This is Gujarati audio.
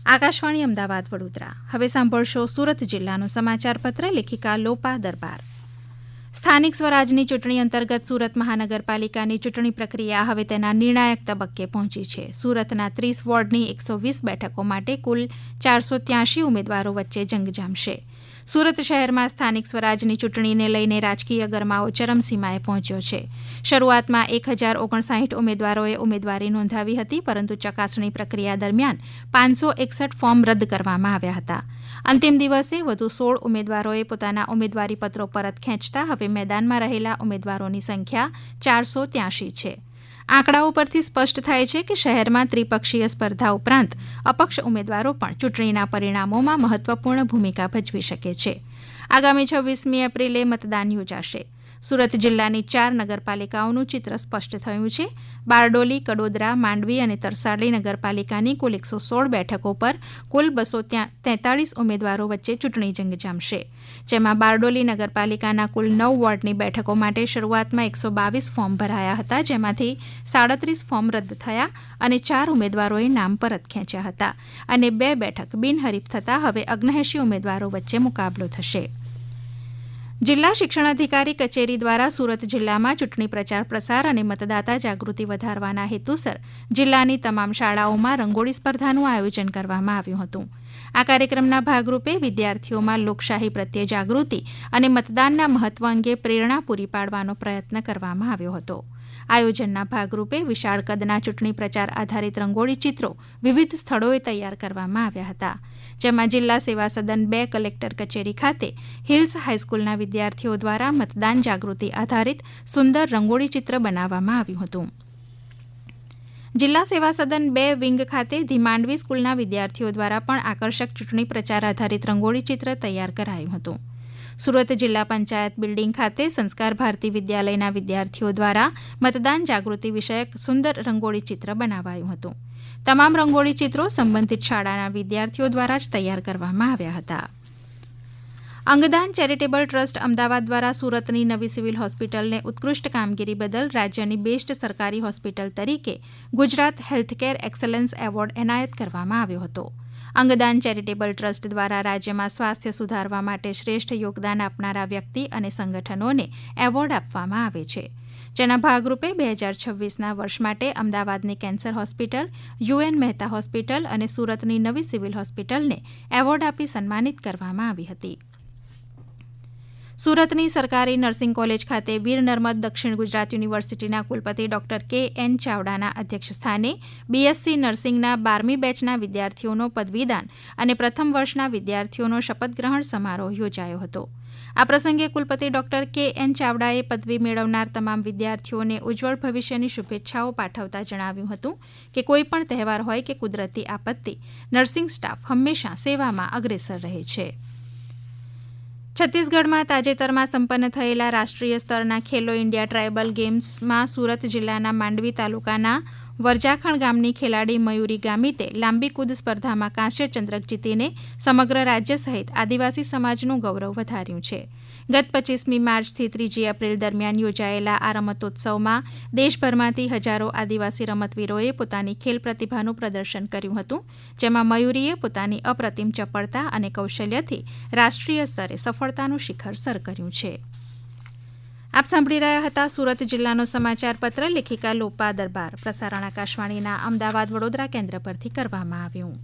આકાશવાણી અમદાવાદ વડોદરા. હવે સાંભળશો સુરત જિલ્લાનું સમાચારપત્ર. લેખિકા લોપા દરબાર. સ્થાનિક સ્વરાજની ચૂંટણી અંતર્ગત સુરત મહાનગરપાલિકાની ચૂંટણી પ્રક્રિયા હવે તેના નિર્ણાયક તબક્કે પહોંચી છે. સુરતના 30 વોર્ડની 120 બેઠકો માટે કુલ 483 ઉમેદવારો વચ્ચે જંગ જામશે. સુરત શહેરમાં સ્થાનિક સ્વરાજની ચૂંટણીને લઈને રાજકીય ગરમાવો ચરમસીમાએ પહોંચ્યો છે. શરૂઆતમાં 1059 ઉમેદવારોએ ઉમેદવારી નોંધાવી હતી, પરંતુ ચકાસણી પ્રક્રિયા દરમિયાન 561 ફોર્મ રદ કરવામાં આવ્યા હતા. અંતિમ દિવસે વધુ 16 ઉમેદવારોએ પોતાના ઉમેદવારીપત્રો પરત ખેંચતા હવે મેદાનમાં રહેલા ઉમેદવારોની સંખ્યા 483 છે. આંકડાઓ પરથી સ્પષ્ટ થાય છે કે શહેરમાં ત્રિપક્ષીય સ્પર્ધા ઉપરાંત અપક્ષ ઉમેદવારો પણ ચૂંટણીના પરિણામોમાં મહત્વપૂર્ણ ભૂમિકા ભજવી શકે છે. આગામી 26મી એપ્રિલે મતદાન યોજાશે. સુરત જિલ્લાની 4 નગરપાલિકાઓનું ચિત્ર સ્પષ્ટ થયું છે. બારડોલી, કડોદરા, માંડવી અને તરસાલી નગરપાલિકાની કુલ 116 બેઠકો પર કુલ 243 ઉમેદવારો વચ્ચે ચૂંટણી જંગ જામશે. જેમાં બારડોલી નગરપાલિકાના કુલ 9 વોર્ડની બેઠકો માટે શરૂઆતમાં 122 ફોર્મ ભરાયા હતા, જેમાંથી 37 ફોર્મ રદ થયા અને 4 ઉમેદવારોએ નામ પરત ખેંચ્યા હતા અને 2 બેઠક બિનહરીફ થતાં હવે 79 ઉમેદવારો વચ્ચે મુકાબલો થશે. જિલ્લા શિક્ષણાધિકારી કચેરી દ્વારા સુરત જિલ્લામાં ચૂંટણી પ્રચાર પ્રસાર અને મતદાતા જાગૃતિ વધારવાના હેતુસર જિલ્લાની તમામ શાળાઓમાં રંગોળી સ્પર્ધાનું આયોજન કરવામાં આવ્યું હતું. આ કાર્યક્રમના ભાગરૂપે વિદ્યાર્થીઓમાં લોકશાહી પ્રત્યે જાગૃતિ અને મતદાનના મહત્વ અંગે પ્રેરણા પૂરી પાડવાનો પ્રયત્ન કરવામાં આવ્યો હતો. આયોજનના ભાગરૂપે વિશાળ કદના ચૂંટણી પ્રચાર આધારિત રંગોળી ચિત્રો વિવિધ સ્થળોએ તૈયાર કરવામાં આવ્યા હતા, જેમાં જિલ્લા સેવા સદન 2 કલેક્ટર કચેરી ખાતે હિલ્સ હાઈસ્કૂલના વિદ્યાર્થીઓ દ્વારા મતદાન જાગૃતિ આધારિત સુંદર રંગોળી ચિત્ર બનાવવામાં આવ્યું હતું. જિલ્લા સેવા સદન 2 વિંગ ખાતે ધી માંડવી સ્કૂલના વિદ્યાર્થીઓ દ્વારા પણ આકર્ષક ચૂંટણી પ્રચાર આધારિત રંગોળી ચિત્ર તૈયાર કરાયું હતું. સુરત જિલ્લા પંચાયત બિલ્ડિંગ ખાતે સંસ્કાર ભારતી વિદ્યાલયના વિદ્યાર્થીઓ દ્વારા મતદાન જાગૃતિ વિષયક સુંદર રંગોળી ચિત્ર બનાવાયું હતું. તમામ રંગોળી ચિત્રો સંબંધિત શાળાના વિદ્યાર્થીઓ દ્વારા જ તૈયાર કરવામાં આવ્યા હતા. અંગદાન ચેરિટેબલ ટ્રસ્ટ અમદાવાદ દ્વારા સુરતની નવી સિવિલ હોસ્પિટલને ઉત્કૃષ્ટ કામગીરી બદલ રાજ્યની બેસ્ટ સરકારી હોસ્પિટલ તરીકે ગુજરાત હેલ્થકેર એક્સલન્સ એવોર્ડ એનાયત કરવામાં આવ્યો હતો. અંગદાન ચેરિટેબલ ટ્રસ્ટ દ્વારા રાજ્યમાં સ્વાસ્થ્ય સુધારવા માટે શ્રેષ્ઠ યોગદાન આપનારા વ્યક્તિ અને સંગઠનોને એવોર્ડ આપવામાં આવે છે, જેના ભાગરૂપે 2026ના વર્ષ માટે અમદાવાદની cancer hospital, UN Mehta hospital અને સુરતની નવી સિવિલ હોસ્પિટલને એવોર્ડ આપી સન્માનિત કરવામાં આવી હતી. સુરતની સરકારી નર્સિંગ કોલેજ ખાતે વીર નર્મદ દક્ષિણ ગુજરાત યુનિવર્સિટીના કુલપતિ ડોક્ટર કે.એન. ચાવડાના અધ્યક્ષસ્થાને બીએસસી નર્સિંગના 12મી બેચના વિદ્યાર્થીઓનો પદવીદાન અને પ્રથમ વર્ષના વિદ્યાર્થીઓનો શપથગ્રહણ સમારોહ યોજાયો હતો. આ પ્રસંગે કુલપતિ ડોક્ટર કે.એન. ચાવડાએ પદવી મેળવનાર તમામ વિદ્યાર્થીઓને ઉજ્જવળ ભવિષ્યની શુભેચ્છાઓ પાઠવતા જણાવ્યું હતું કે કોઈપણ તહેવાર હોય કે કુદરતી આપત્તિ, નર્સિંગ સ્ટાફ હંમેશા સેવામાં અગ્રેસર રહે છે. છત્તીસગઢમાં તાજેતરમાં સંપન્ન થયેલા રાષ્ટ્રીય સ્તરના ખેલો ઇન્ડિયા ટ્રાયબલ ગેમ્સમાં સુરત જિલ્લાના માંડવી તાલુકાના વરજાખણ ગામની ખેલાડી મયુરી ગામિતે લાંબી કૂદ સ્પર્ધામાં કાંસ્ય ચંદ્રક જીતીને સમગ્ર રાજ્ય સહિત આદિવાસી સમાજનું ગૌરવ વધાર્યું છે. ગત 25મી માર્ચથી 3જી એપ્રિલ દરમિયાન યોજાયેલા આ રમતોત્સવમાં દેશભરમાંથી હજારો આદિવાસી રમતવીરોએ પોતાની ખેલ પ્રતિભાનું પ્રદર્શન કર્યું હતું, જેમાં મયુરીએ પોતાની અપ્રતિમ ચપળતા અને કૌશલ્યથી રાષ્ટ્રીય સ્તરે સફળતાનું શિખર સર કર્યું છે. આપ સાંભળી રહ્યા હતા સુરત જિલ્લાનો સમાચાર પત્ર. લેખિકા લોપા દરબાર. પ્રસારણ આકાશવાણીના અમદાવાદ વડોદરા કેન્દ્ર પરથી કરવામાં આવ્યું.